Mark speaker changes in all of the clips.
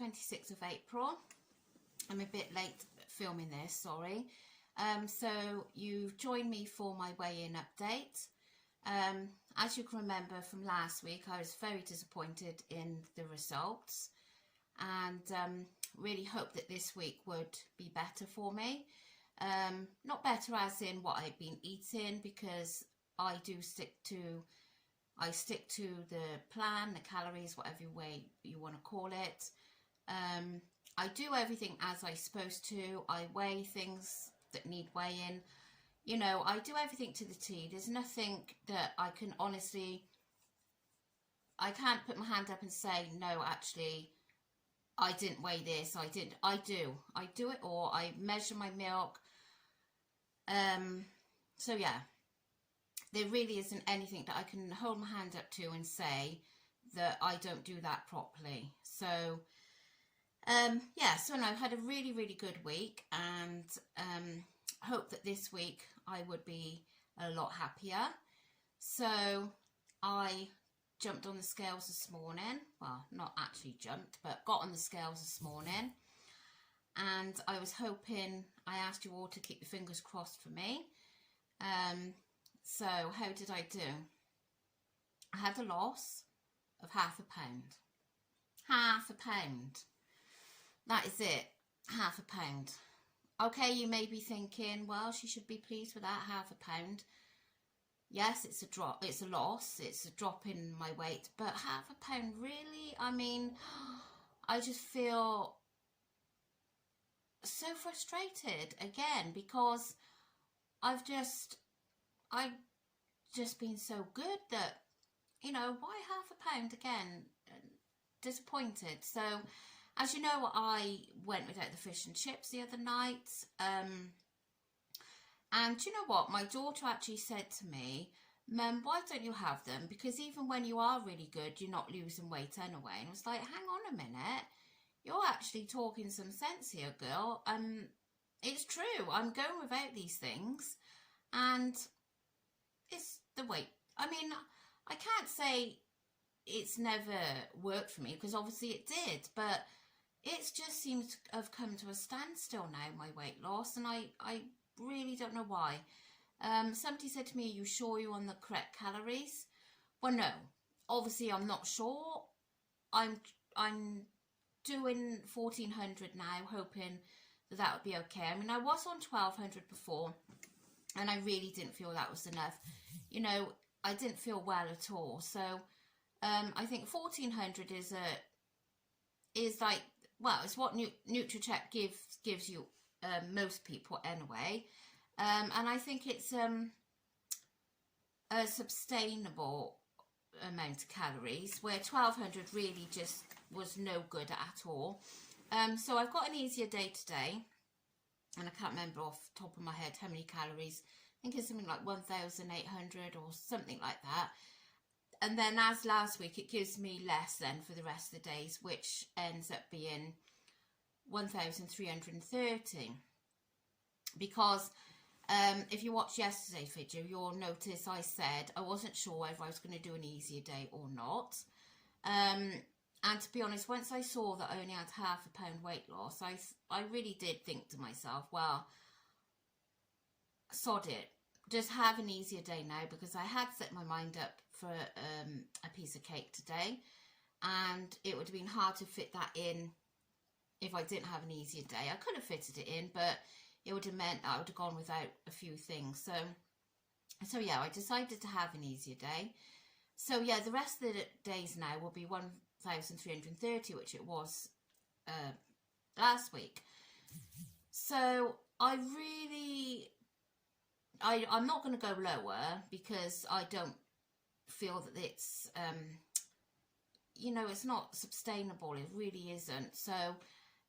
Speaker 1: 26th of April. I'm a bit late filming this, sorry. So you've joined me for my weigh-in update. As you can remember from last week, I was very disappointed in the results and really hoped that this week would be better for me. Not better as in what I've been eating, because I stick to the plan, the calories, whatever way you want to call it. I do everything as I'm supposed to. I weigh things that need weighing. You know, I do everything to the T. There's nothing that I can honestly, I can't put my hand up and say, no, actually, I didn't weigh this. I do it all. I measure my milk. So yeah, there really isn't anything that I can hold my hand up to and say that I don't do that properly. So yeah, so no, I've had a really, really good week, and hope that this week I would be a lot happier. So I jumped on the scales this morning. Well, not actually jumped, but got on the scales this morning. And I was hoping, I asked you all to keep your fingers crossed for me. So how did I do? I had a loss of £0.5. £0.5. That is it, £0.5. Okay, you may be thinking, well, she should be pleased with that £0.5. Yes, it's a drop, it's a loss, it's a drop in my weight, but £0.5, really? I mean, I just feel so frustrated again, because I've just been so good that, you know, why £0.5 again? Disappointed. So, as you know, I went without the fish and chips the other night. And you know what? My daughter actually said to me, Mum, why don't you have them? Because even when you are really good, you're not losing weight anyway. And I was like, hang on a minute. You're actually talking some sense here, girl. It's true. I'm going without these things. And it's the weight. I mean, I can't say it's never worked for me, because obviously it did. But it just seems to have come to a standstill now, my weight loss, and I really don't know why. Somebody said to me, are you sure you're on the correct calories? Well, no, obviously I'm not sure. I'm doing 1400 now, hoping that would be okay. I mean, I was on 1200 before, and I really didn't feel that was enough. You know, I didn't feel well at all. So I think 1400 is like, well, it's what Nutricheck gives you, most people anyway. And I think it's a sustainable amount of calories, where 1200 really just was no good at all. So I've got an easier day today, and I can't remember off the top of my head how many calories. I think it's something like 1,800 or something like that. And then, as last week, it gives me less then for the rest of the days, which ends up being 1,330. Because if you watched yesterday's video, you'll notice I said I wasn't sure whether I was going to do an easier day or not. And to be honest, once I saw that I only had £0.5 weight loss, I really did think to myself, well, sod it. Just have an easier day now, because I had set my mind up for a piece of cake today, and it would have been hard to fit that in if I didn't have an easier day. I could have fitted it in, but it would have meant I would have gone without a few things. So yeah, I decided to have an easier day. So yeah, the rest of the days now will be 1,330, which it was last week. So I'm not going to go lower, because I don't feel that it's, you know, it's not sustainable. It really isn't. So,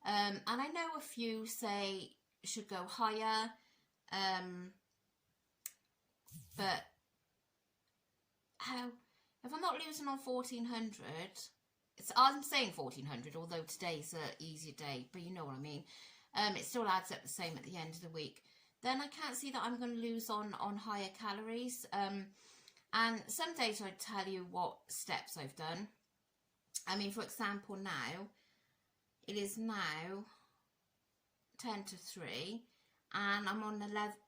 Speaker 1: and I know a few say should go higher, but if I'm not losing on 1400, I'm saying 1400, although today's an easier day, but you know what I mean. It still adds up the same at the end of the week. Then I can't see that I'm going to lose on higher calories. And some days I'd tell you what steps I've done. I mean, for example, now it is now 10 to 3 and I'm on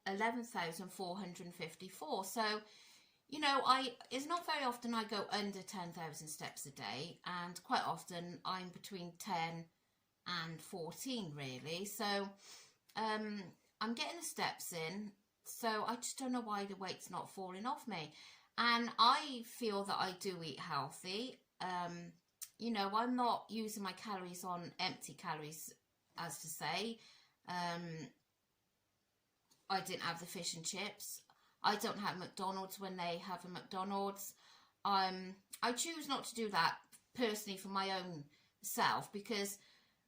Speaker 1: 11,454. So, you know, it's not very often I go under 10,000 steps a day, and quite often I'm between 10 and 14 really. So I'm getting the steps in, so I just don't know why the weight's not falling off me. And I feel that I do eat healthy. You know, I'm not using my calories on empty calories, as to say. I didn't have the fish and chips. I don't have McDonald's when they have a McDonald's. I choose not to do that personally for my own self, because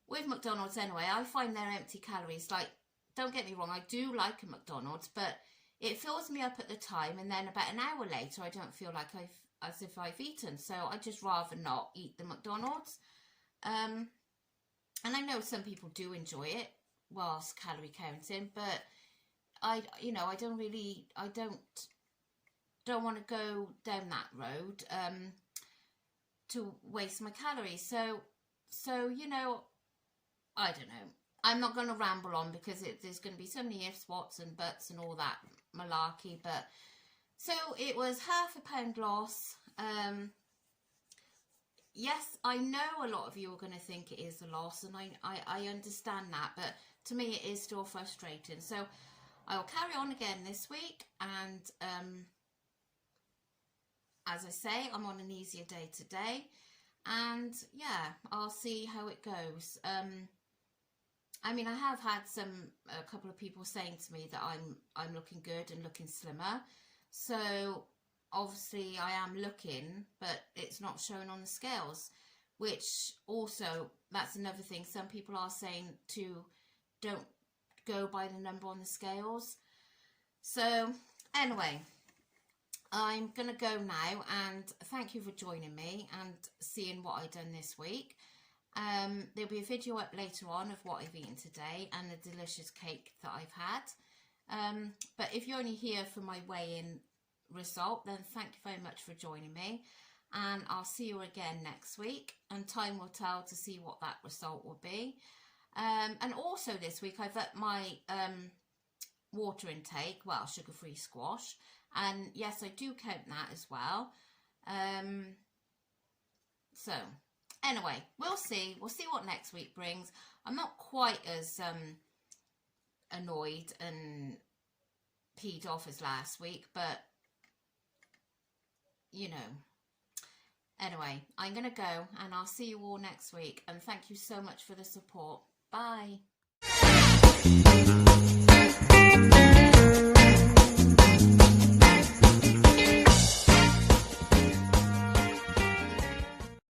Speaker 1: with McDonald's anyway, I find their empty calories, like, don't get me wrong, I do like a McDonald's, but it fills me up at the time, and then about an hour later I don't feel like as if I've eaten. So I just rather not eat the McDonald's. And I know some people do enjoy it whilst calorie counting, but I don't want to go down that road to waste my calories. So you know, I don't know. I'm not going to ramble on, because there's going to be so many ifs, whats and buts and all that malarkey. But so it was £0.5 pound loss. Yes, I know a lot of you are going to think it is a loss, and I understand that, but to me it is still frustrating. So I will carry on again this week, and as I say, I'm on an easier day today, and yeah, I'll see how it goes. I mean, I have had a couple of people saying to me that I'm looking good and looking slimmer. So obviously I am looking, but it's not showing on the scales, which also, that's another thing. Some people are saying to don't go by the number on the scales. So anyway, I'm gonna go now, and thank you for joining me and seeing what I've done this week. There'll be a video up later on of what I've eaten today and the delicious cake that I've had. But if you're only here for my weigh-in result, then thank you very much for joining me, and I'll see you again next week, and time will tell to see what that result will be. And also this week I've upped my water intake, well, sugar-free squash, and yes, I do count that as well. So anyway, we'll see what next week brings. I'm not quite as annoyed and peed off as last week, but you know. Anyway, I'm gonna go, and I'll see you all next week, and thank you so much for the support. Bye.